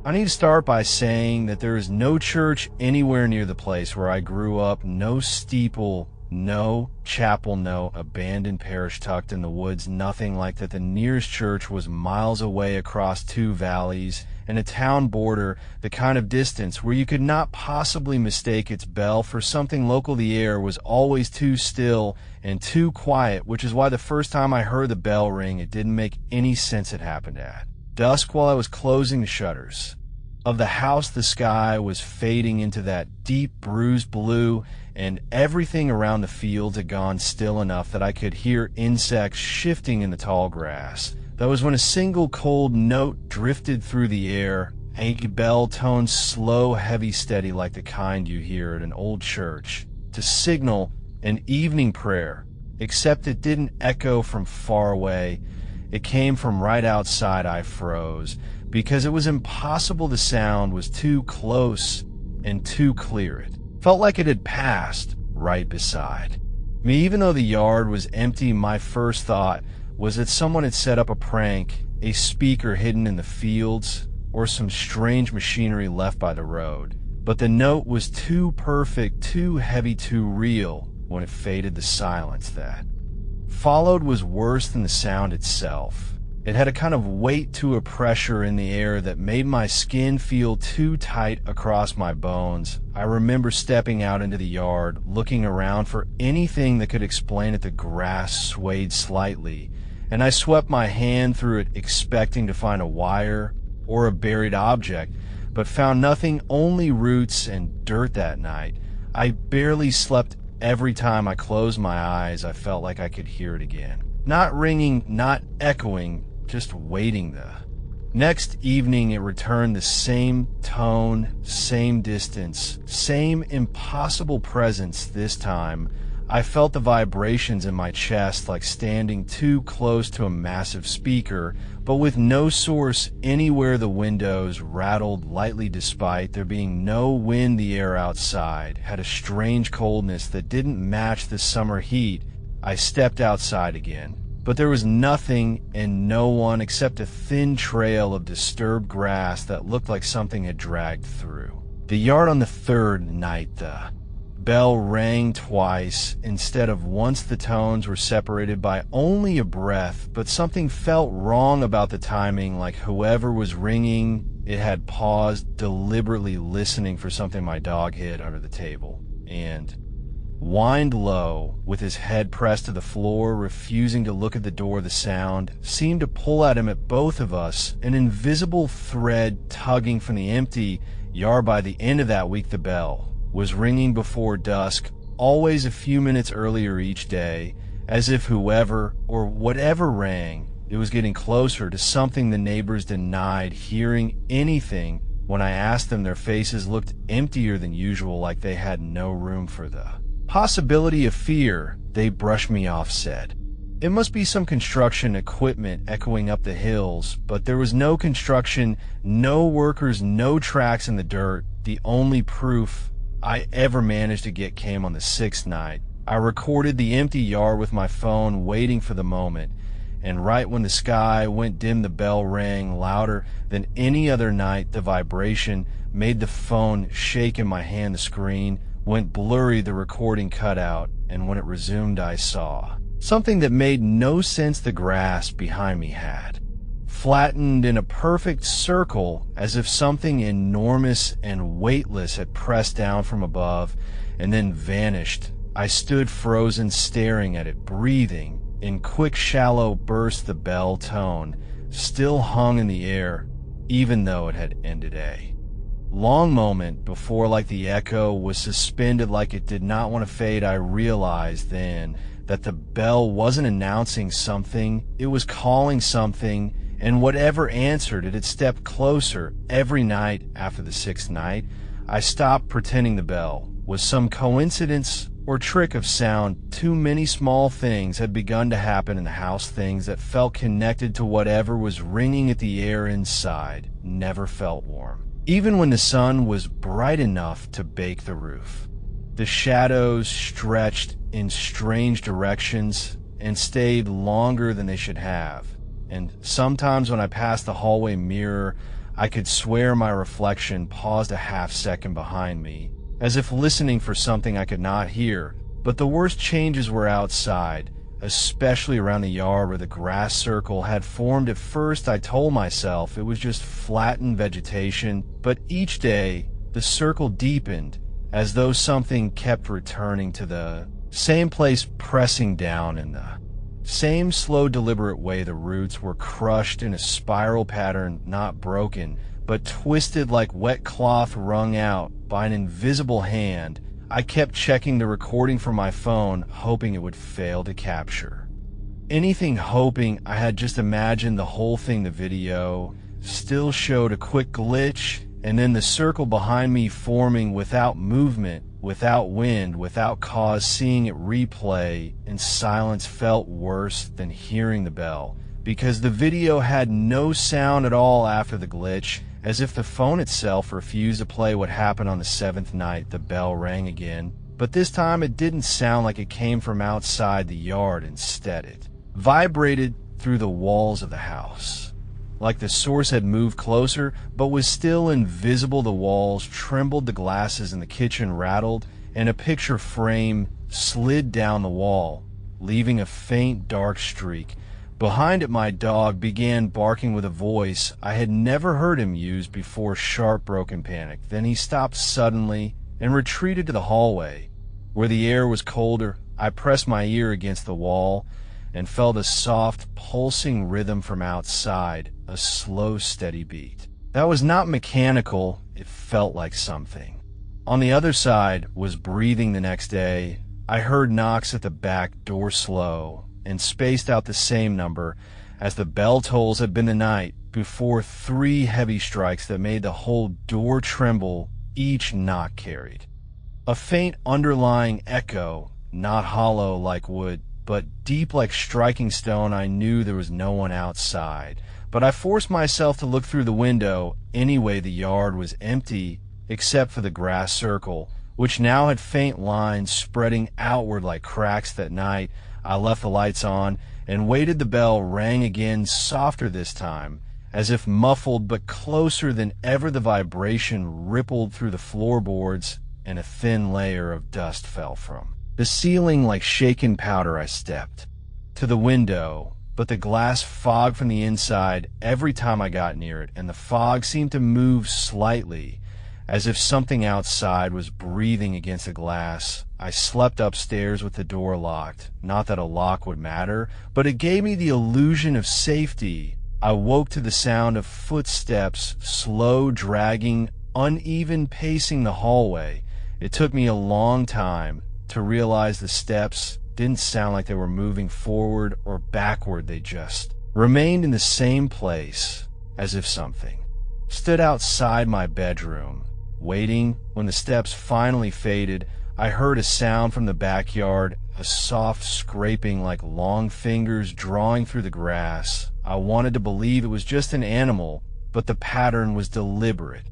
I need to start by saying that there is no church anywhere near the place where I grew up, no steeple, no chapel, no abandoned parish tucked in the woods, nothing like that. The nearest church was miles away across two valleys and a town border, the kind of distance where you could not possibly mistake its bell for something local. The air was always too still and too quiet, which is why the first time I heard the bell ring, it didn't make any sense it happened at dusk while I was closing the shutters of the house. The sky was fading into that deep bruised blue, and everything around the fields had gone still enough that I could hear insects shifting in the tall grass. That was when a single cold note drifted through the air, a bell tone, slow, heavy, steady, like the kind you hear at an old church, to signal an evening prayer, except it didn't echo from far away. It came from right outside. I froze, because it was impossible. The sound was too close and too clear. It felt like it had passed right beside me. Even though the yard was empty, my first thought was that someone had set up a prank, a speaker hidden in the fields, or some strange machinery left by the road. But the note was too perfect, too heavy, too real. When it faded, the silence that followed was worse than the sound itself. It had a kind of weight to a pressure in the air that made my skin feel too tight across my bones. I remember stepping out into the yard, looking around for anything that could explain it. The grass swayed slightly, and I swept my hand through it, expecting to find a wire or a buried object, but found nothing, only roots and dirt. That night, I barely slept. Every time I closed my eyes, I felt like I could hear it again. Not ringing, not echoing, just waiting. The next evening, it returned, the same tone, same distance, same impossible presence. This time, I felt the vibrations in my chest, like standing too close to a massive speaker, but with no source anywhere. The windows rattled lightly despite there being no wind. The air outside had a strange coldness that didn't match the summer heat. I stepped outside again, but there was nothing and no one except a thin trail of disturbed grass that looked like something had dragged through the yard. On the third night, the bell rang twice instead of once. The tones were separated by only a breath, but something felt wrong about the timing, like whoever was ringing it had paused, deliberately listening for something. My dog hid under the table and whined low, with his head pressed to the floor, refusing to look at the door. The sound seemed to pull at him, at both of us, an invisible thread tugging from the empty yard. By the end of that week, the bell was ringing before dusk, always a few minutes earlier each day, as if whoever or whatever rang, it was getting closer to something. The neighbors denied hearing anything. When I asked them, their faces looked emptier than usual, like they had no room for the possibility of fear. They brushed me off, said it must be some construction equipment echoing up the hills, but there was no construction, no workers, no tracks in the dirt. The only proof I ever managed to get came on the sixth night. I recorded the empty yard with my phone, waiting for the moment, and right when the sky went dim, the bell rang louder than any other night. The vibration made the phone shake in my hand. The screen went blurry, the recording cut out, and when it resumed, I saw something that made no sense. The grass behind me had flattened in a perfect circle, as if something enormous and weightless had pressed down from above and then vanished. I stood frozen, staring at it, breathing. In quick, shallow bursts, the bell tone still hung in the air, even though it had ended. A long moment before, like the echo was suspended, like it did not want to fade. I realized then that the bell wasn't announcing something, it was calling something, and whatever answered it had stepped closer. Every night after the sixth night, I stopped pretending the bell was some coincidence or trick of sound. Too many small things had begun to happen in the house, things that felt connected to whatever was ringing. At the air inside never felt warm, even when the sun was bright enough to bake the roof. The shadows stretched in strange directions and stayed longer than they should have. And sometimes when I passed the hallway mirror, I could swear my reflection paused a half-second behind me, as if listening for something I could not hear. But the worst changes were outside, especially around the yard where the grass circle had formed. At first, I told myself it was just flattened vegetation, but each day, the circle deepened, as though something kept returning to the same place, pressing down in the same slow, deliberate way. The roots were crushed in a spiral pattern, not broken, but twisted like wet cloth wrung out by an invisible hand. I kept checking the recording from my phone, hoping it would fail to capture anything, hoping I had just imagined the whole thing. The video still showed a quick glitch, and then the circle behind me forming without movement, without wind, without cause. Seeing it replay in silence felt worse than hearing the bell, because the video had no sound at all after the glitch, as if the phone itself refused to play. What happened on the seventh night? The bell rang again, but this time it didn't sound like it came from outside the yard. Instead, it vibrated through the walls of the house, like the source had moved closer, but was still invisible. The walls trembled, the glasses in the kitchen rattled, and a picture frame slid down the wall, leaving a faint dark streak. Behind it, my dog began barking with a voice I had never heard him use before. Sharp, broken panic. Then he stopped suddenly and retreated to the hallway, where the air was colder. I pressed my ear against the wall and felt a soft, pulsing rhythm from outside, a slow, steady beat. That was not mechanical, it felt like something on the other side was breathing. The next day, I heard knocks at the back door, slow and spaced out, the same number as the bell tolls had been the night before. 3 heavy strikes that made the whole door tremble. Each knock carried a faint underlying echo, not hollow like wood, but deep like striking stone. I knew there was no one outside, but I forced myself to look through the window. Anyway, the yard was empty except for the grass circle, which now had faint lines spreading outward like cracks. That night, I left the lights on and waited. The bell rang again, softer this time, as if muffled, but closer than ever. The vibration rippled through the floorboards, and a thin layer of dust fell from the ceiling like shaken powder. I stepped to the window, but the glass fogged from the inside every time I got near it, and the fog seemed to move slightly, as if something outside was breathing against the glass. I slept upstairs with the door locked. Not that a lock would matter, but it gave me the illusion of safety. I woke to the sound of footsteps, slow, dragging, uneven pacing the hallway. It took me a long time to realize the steps didn't sound like they were moving forward or backward. They just remained in the same place, as if something stood outside my bedroom, waiting. When the steps finally faded, I heard a sound from the backyard, a soft scraping like long fingers drawing through the grass. I wanted to believe it was just an animal, but the pattern was deliberate,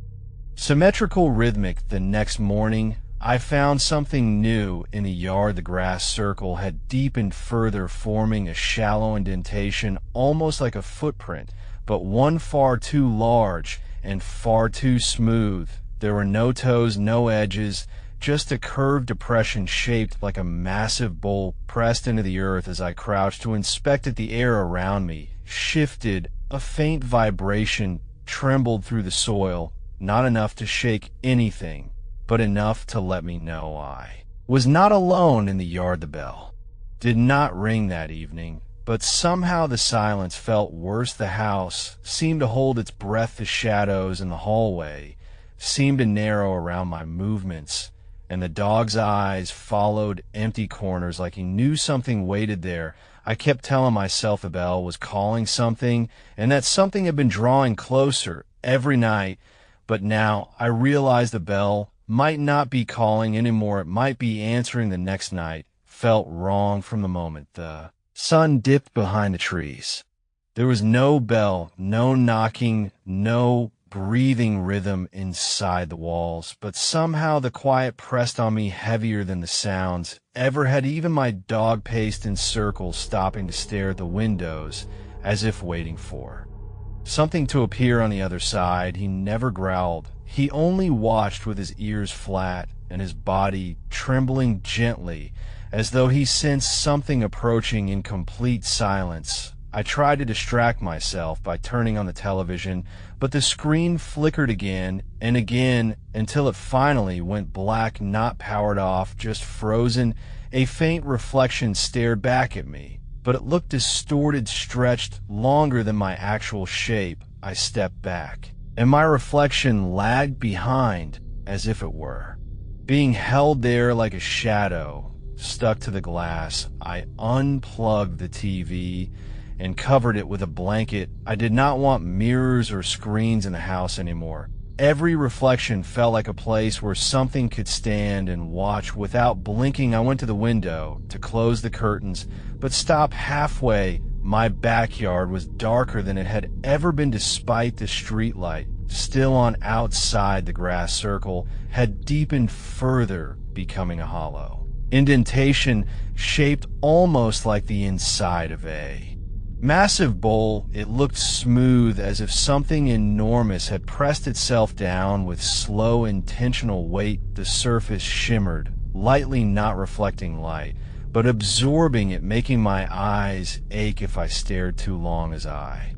symmetrical, rhythmic. The next morning, I found something new in the yard. The grass circle had deepened further, forming a shallow indentation, almost like a footprint, but one far too large and far too smooth. There were no toes, no edges, just a curved depression shaped like a massive bowl pressed into the earth. As I crouched to inspect it, the air around me shifted. A faint vibration trembled through the soil, not enough to shake anything, but enough to let me know I was not alone in the yard. The bell did not ring that evening, but somehow the silence felt worse. The house seemed to hold its breath. The shadows in the hallway seemed to narrow around my movements, and the dog's eyes followed empty corners like he knew something waited there. I kept telling myself the bell was calling something, and that something had been drawing closer every night, but now I realized the bell might not be calling anymore. It might be answering. The next night felt wrong from the moment the sun dipped behind the trees. There was no bell, no knocking, no breathing rhythm inside the walls, but somehow the quiet pressed on me heavier than the sounds ever had. Even my dog paced in circles, stopping to stare at the windows as if waiting for Something to appear on the other side. He never growled. He only watched with his ears flat and his body trembling gently, as though he sensed something approaching in complete silence. I tried to distract myself by turning on the television, but the screen flickered again and again until it finally went black, not powered off, just frozen. A faint reflection stared back at me, but it looked distorted, stretched, longer than my actual shape. I stepped back, and my reflection lagged behind, as if it were, being held there like a shadow, stuck to the glass. I unplugged the TV and covered it with a blanket. I did not want mirrors or screens in the house anymore. Every reflection felt like a place where something could stand and watch. Without blinking, I went to the window to close the curtains, but stopped halfway. My backyard was darker than it had ever been despite the streetlight, still on outside the grass circle, had deepened further, becoming a hollow indentation shaped almost like the inside of a massive bowl. It looked smooth, as if something enormous had pressed itself down with slow, intentional weight. The surface shimmered, lightly, not reflecting light, but absorbing it, making my eyes ache if I stared too long. As I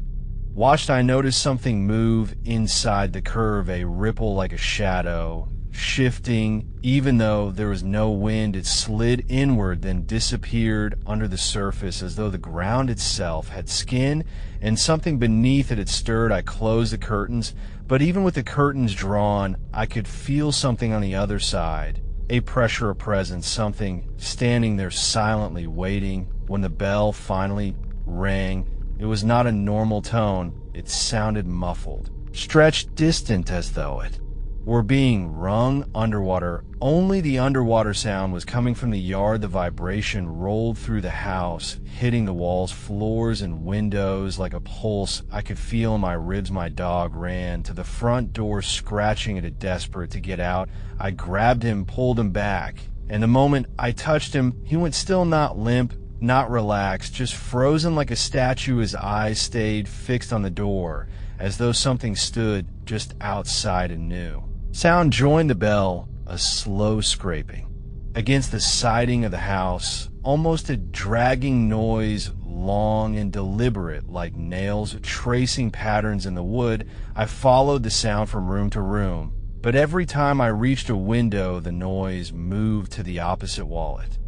watched, I noticed something move inside the curve, a ripple like a shadow, shifting. Even though there was no wind, it slid inward, then disappeared under the surface, as though the ground itself had skin and something beneath it had stirred. I closed the curtains, but even with the curtains drawn, I could feel something on the other side, a pressure, a presence, something standing there silently waiting. When the bell finally rang, it was not a normal tone. It sounded muffled, stretched, distant, as though it were being rung underwater. Only the underwater sound was coming from the yard. The vibration rolled through the house, hitting the walls, floors, and windows like a pulse I could feel in my ribs. My dog ran to the front door, scratching at it, desperate to get out. I grabbed him, pulled him back, and the moment I touched him, he went still, not limp, not relaxed, just frozen like a statue. His eyes stayed fixed on the door, as though something stood just outside and knew. Sound joined the bell, a slow scraping against the siding of the house, almost a dragging noise, long and deliberate, like nails tracing patterns in the wood. I followed the sound from room to room, but every time I reached a window, the noise moved to the opposite wall. It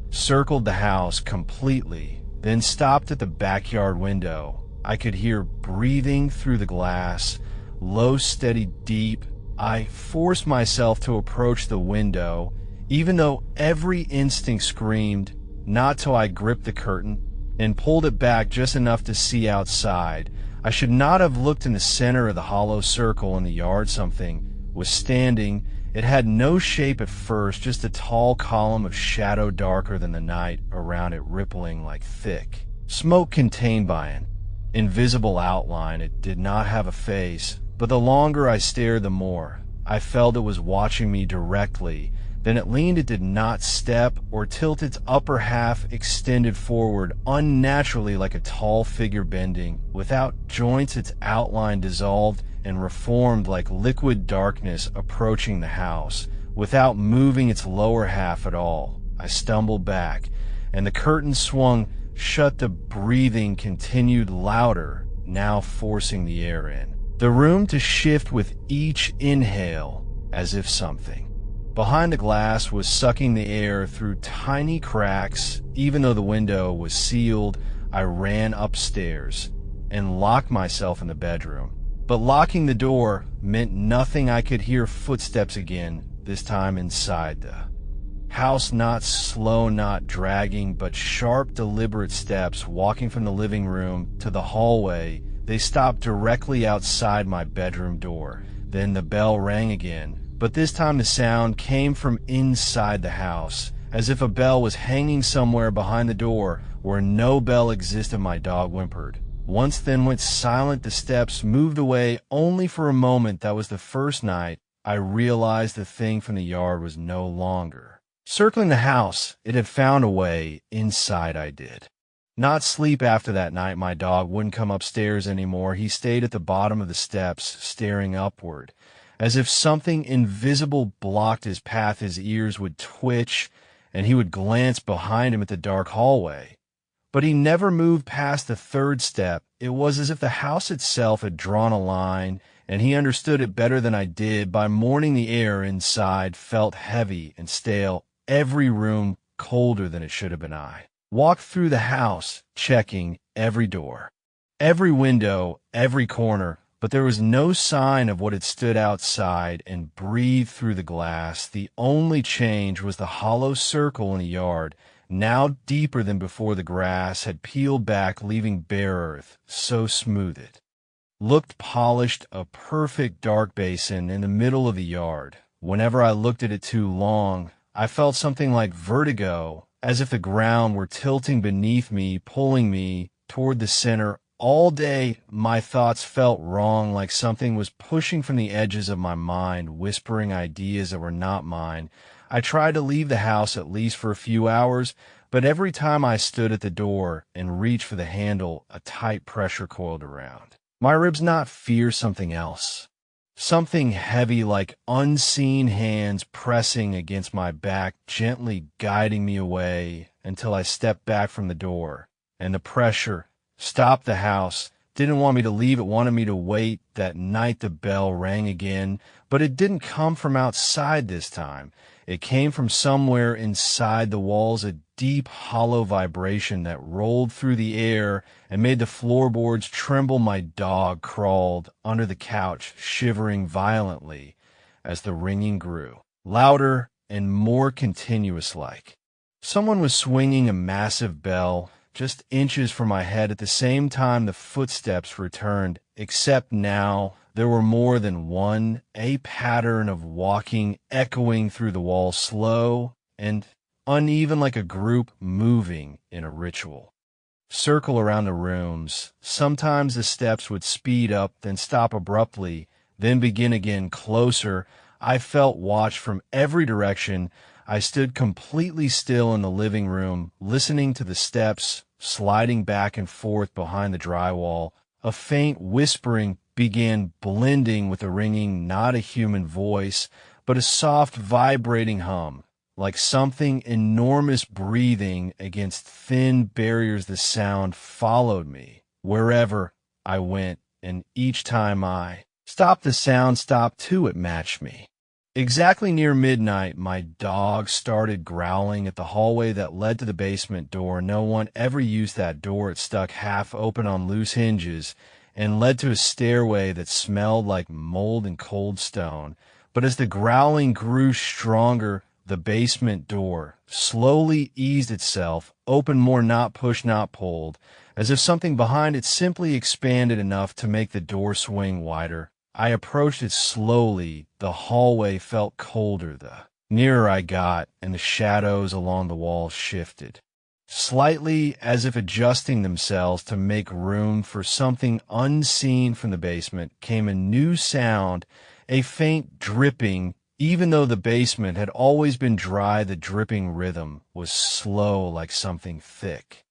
circled the house completely, then stopped at the backyard window. I could hear breathing through the glass, low, steady, deep. I forced myself to approach the window, even though every instinct screamed not, till I gripped the curtain and pulled it back just enough to see outside. I should not have looked in the center of the hollow circle in the yard. Something was standing. It had no shape at first, just a tall column of shadow darker than the night around it, rippling like thick smoke contained by an invisible outline. It did not have a face, but the longer I stared, the more I felt it was watching me directly. Then it leaned. It did not step or tilt. Its upper half extended forward unnaturally, like a tall figure bending. Without joints, its outline dissolved and reformed like liquid darkness approaching the house, without moving its lower half at all. I stumbled back, and the curtain swung shut. The breathing continued, louder, now forcing the air in the room to shift with each inhale, as if something behind the glass was sucking the air through tiny cracks. Even though the window was sealed, I ran upstairs and locked myself in the bedroom. But locking the door meant nothing. I could hear footsteps again, this time inside the house, not slow, not dragging, but sharp, deliberate steps, walking from the living room to the hallway. They stopped directly outside my bedroom door. Then the bell rang again, but this time the sound came from inside the house, as if a bell was hanging somewhere behind the door where no bell existed. My dog whimpered once, then went silent. The steps moved away only for a moment. That was the first night I realized the thing from the yard was no longer circling the house. It had found a way inside. I did Not sleep after that night. My dog wouldn't come upstairs anymore. He stayed at the bottom of the steps, staring upward. As if something invisible blocked his path, his ears would twitch, and he would glance behind him at the dark hallway. But he never moved past the third step. It was as if the house itself had drawn a line, and he understood it better than I did. By morning, the air inside felt heavy and stale, every room colder than it should have been. I walked through the house, checking every door, every window, every corner, but there was no sign of what had stood outside and breathed through the glass. The only change was the hollow circle in the yard, now deeper than before. The grass had peeled back, leaving bare earth, so smooth it looked polished, a perfect dark basin in the middle of the yard. Whenever I looked at it too long, I felt something like vertigo, as if the ground were tilting beneath me, pulling me toward the center. All day, my thoughts felt wrong, like something was pushing from the edges of my mind, whispering ideas that were not mine. I tried to leave the house at least for a few hours, but every time I stood at the door and reached for the handle, a tight pressure coiled around my ribs. Not fear, something else. Something heavy, like unseen hands pressing against my back, gently guiding me away until I stepped back from the door. And the pressure stopped the house. Didn't want me to leave. It wanted me to wait. That night the bell rang again, but it didn't come from outside this time. It came from somewhere inside the walls, a deep, hollow vibration that rolled through the air and made the floorboards tremble. My dog crawled under the couch, shivering violently as the ringing grew, louder and more continuous-like. Someone was swinging a massive bell just inches from my head. At the same time, the footsteps returned, except now there were more than one, a pattern of walking echoing through the walls, slow and uneven, like a group moving in a ritual. Circle around the rooms. Sometimes the steps would speed up, then stop abruptly, then begin again, closer. I felt watched from every direction. I stood completely still in the living room, listening to the steps sliding back and forth behind the drywall. A faint whispering began blending with the ringing, not a human voice, but a soft vibrating hum, like something enormous breathing against thin barriers. The sound followed me wherever I went, and each time I stopped, the sound stopped too. It matched me. Exactly near midnight, my dog started growling at the hallway that led to the basement door. No one ever used that door. It stuck half open on loose hinges and led to a stairway that smelled like mold and cold stone. But as the growling grew stronger, the basement door slowly eased itself, opened more, not pushed, not pulled, as if something behind it simply expanded enough to make the door swing wider. I approached it slowly. The hallway felt colder the nearer I got, and the shadows along the walls shifted slightly, as if adjusting themselves to make room for something unseen. From the basement came a new sound, a faint dripping. Even though the basement had always been dry, the dripping rhythm was slow, like something thick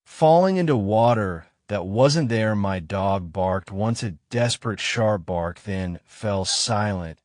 falling into water that wasn't there. My dog barked once, a desperate, sharp bark, then fell silent.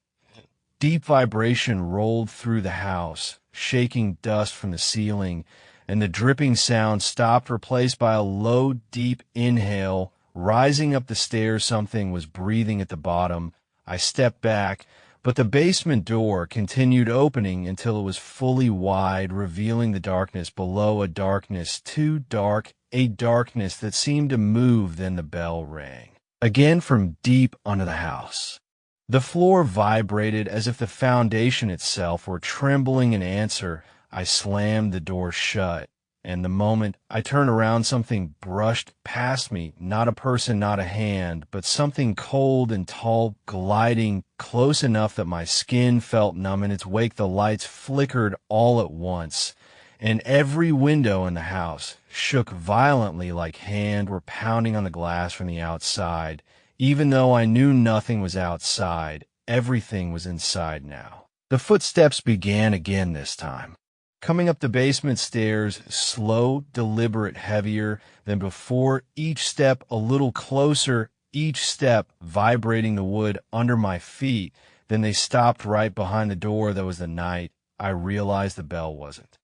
Deep vibration rolled through the house, shaking dust from the ceiling, and the dripping sound stopped, replaced by a low, deep inhale. Rising up the stairs, something was breathing at the bottom. I stepped back, but the basement door continued opening until it was fully wide, revealing the darkness below, a darkness too dark, a darkness that seemed to move. Then the bell rang again from deep under the house. The floor vibrated as if the foundation itself were trembling in answer. I slammed the door shut, and the moment I turned around, something brushed past me. Not a person, not a hand, but something cold and tall, gliding close enough that my skin felt numb. In its wake, the lights flickered all at once, and every window in the house shook violently, like hands were pounding on the glass from the outside. Even though I knew nothing was outside, everything was inside now. The footsteps began again this time. Coming up the basement stairs, slow, deliberate, heavier than before, each step a little closer, each step vibrating the wood under my feet. Then they stopped right behind the door. That was the night I realized the bell wasn't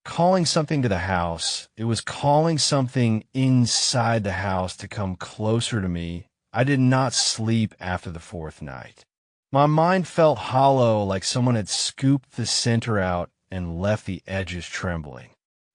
calling something to the house. It was calling something inside the house to come closer to me. I did not sleep after the fourth night. My mind felt hollow, like someone had scooped the center out and left the edges trembling.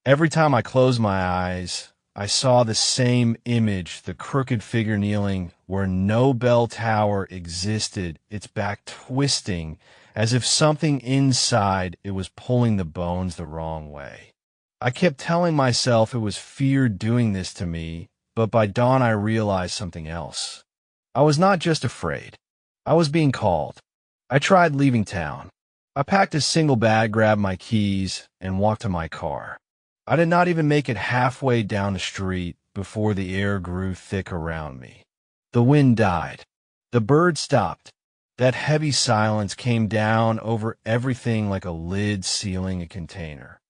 Every time I closed my eyes, I saw the same image, the crooked figure kneeling where no bell tower existed, its back twisting, as if something inside it was pulling the bones the wrong way. I kept telling myself it was fear doing this to me, but by dawn I realized something else. I was not just afraid. I was being called. I tried leaving town. I packed a single bag, grabbed my keys, and walked to my car. I did not even make it halfway down the street before the air grew thick around me. The wind died. The birds stopped. That heavy silence came down over everything like a lid sealing a container.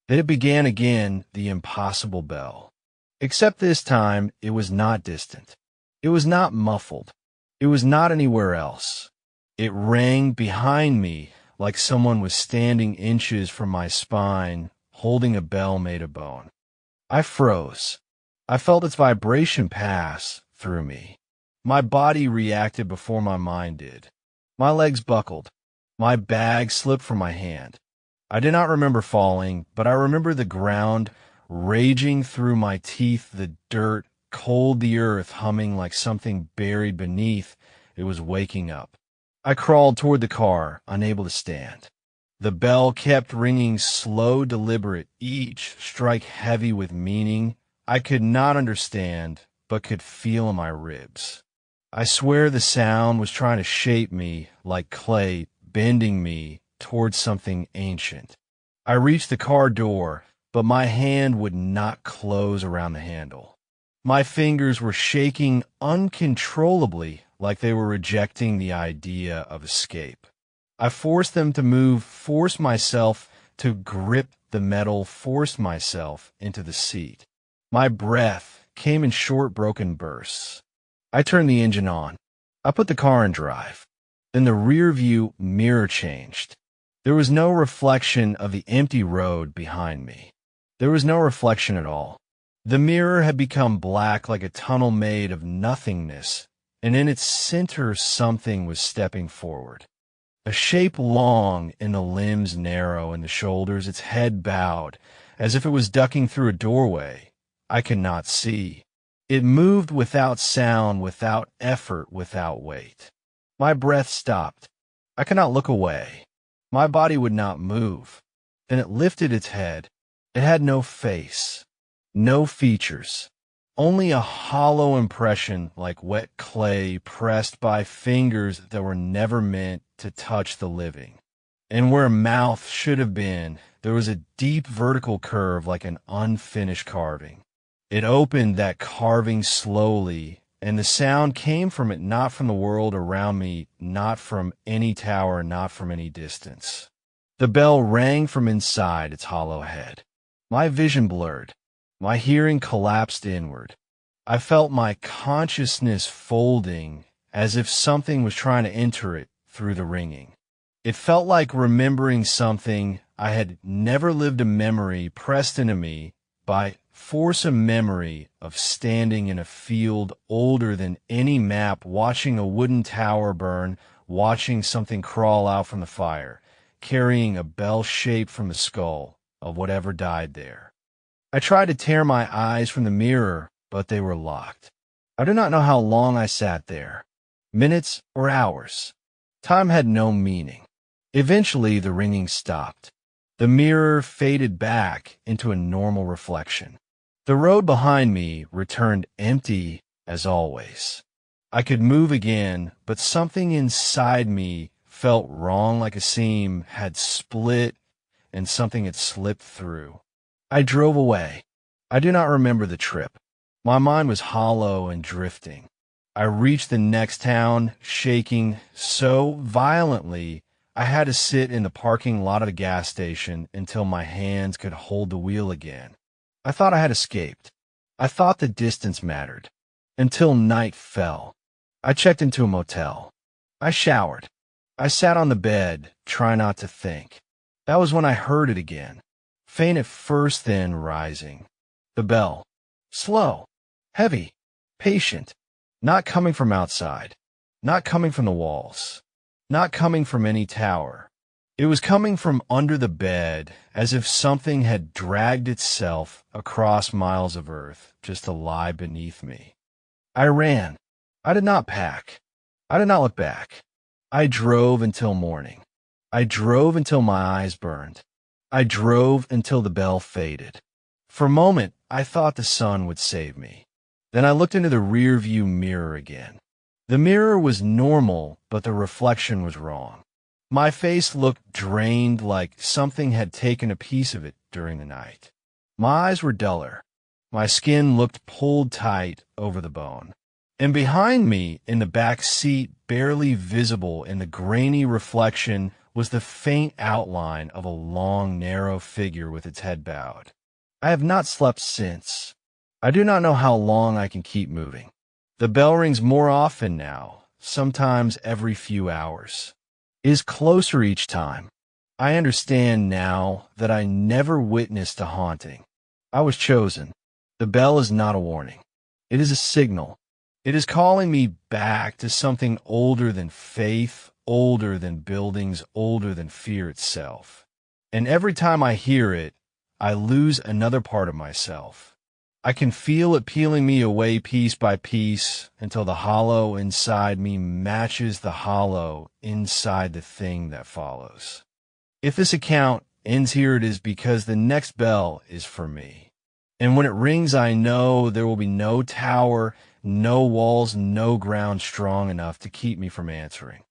Then it began again, the impossible bell. Except this time, it was not distant. It was not muffled. It was not anywhere else. It rang behind me like someone was standing inches from my spine, holding a bell made of bone. I froze. I felt its vibration pass through me. My body reacted before my mind did. My legs buckled. My bag slipped from my hand. I did not remember falling, but I remember the ground raging through my teeth, the dirt, cold, the earth humming like something buried beneath. It was waking up. I crawled toward the car, unable to stand. The bell kept ringing, slow, deliberate, each strike heavy with meaning I could not understand, but could feel in my ribs. I swear the sound was trying to shape me like clay, bending me towards something ancient. I reached the car door, but my hand would not close around the handle. My fingers were shaking uncontrollably, like they were rejecting the idea of escape. I forced them to move, forced myself to grip the metal, forced myself into the seat. My breath came in short, broken bursts. I turned the engine on. I put the car in drive. Then the rear view mirror changed. There was no reflection of the empty road behind me. There was no reflection at all. The mirror had become black like a tunnel made of nothingness, and in its center something was stepping forward. A shape long and the limbs narrow and the shoulders, its head bowed, as if it was ducking through a doorway I could not see. It moved without sound, without effort, without weight. My breath stopped. I could not look away. My body would not move. Then it lifted its head. It had no face, no features, only a hollow impression like wet clay pressed by fingers that were never meant to touch the living. And where a mouth should have been, there was a deep vertical curve like an unfinished carving. It opened that carving slowly, and the sound came from it, not from the world around me, not from any tower, not from any distance. The bell rang from inside its hollow head. My vision blurred. My hearing collapsed inward. I felt my consciousness folding as if something was trying to enter it through the ringing. It felt like remembering something I had never lived, a memory pressed into me by force, a memory of standing in a field older than any map, watching a wooden tower burn, watching something crawl out from the fire, carrying a bell shaped from the skull of whatever died there. I tried to tear my eyes from the mirror, but they were locked. I do not know how long I sat there, minutes or hours. Time had no meaning. Eventually, the ringing stopped. The mirror faded back into a normal reflection. The road behind me returned empty as always. I could move again, but something inside me felt wrong, like a seam had split and something had slipped through. I drove away. I do not remember the trip. My mind was hollow and drifting. I reached the next town, shaking so violently I had to sit in the parking lot of the gas station until my hands could hold the wheel again. I thought I had escaped. I thought the distance mattered. Until night fell. I checked into a motel. I showered. I sat on the bed, trying not to think. That was when I heard it again. Faint at first, then rising. The bell. Slow. Heavy. Patient. Not coming from outside. Not coming from the walls. Not coming from any tower. It was coming from under the bed, as if something had dragged itself across miles of earth just to lie beneath me. I ran. I did not pack. I did not look back. I drove until morning. I drove until my eyes burned. I drove until the bell faded. For a moment, I thought the sun would save me. Then I looked into the rear-view mirror again. The mirror was normal, but the reflection was wrong. My face looked drained, like something had taken a piece of it during the night. My eyes were duller. My skin looked pulled tight over the bone. And behind me, in the back seat, barely visible in the grainy reflection, was the faint outline of a long, narrow figure with its head bowed. I have not slept since. I do not know how long I can keep moving. The bell rings more often now, sometimes every few hours. It is closer each time. I understand now that I never witnessed a haunting. I was chosen. The bell is not a warning. It is a signal. It is calling me back to something older than faith, older than buildings, older than fear itself. And every time I hear it, I lose another part of myself. I can feel it peeling me away piece by piece until the hollow inside me matches the hollow inside the thing that follows. If this account ends here, it is because the next bell is for me. And when it rings, I know there will be no tower, no walls, no ground strong enough to keep me from answering.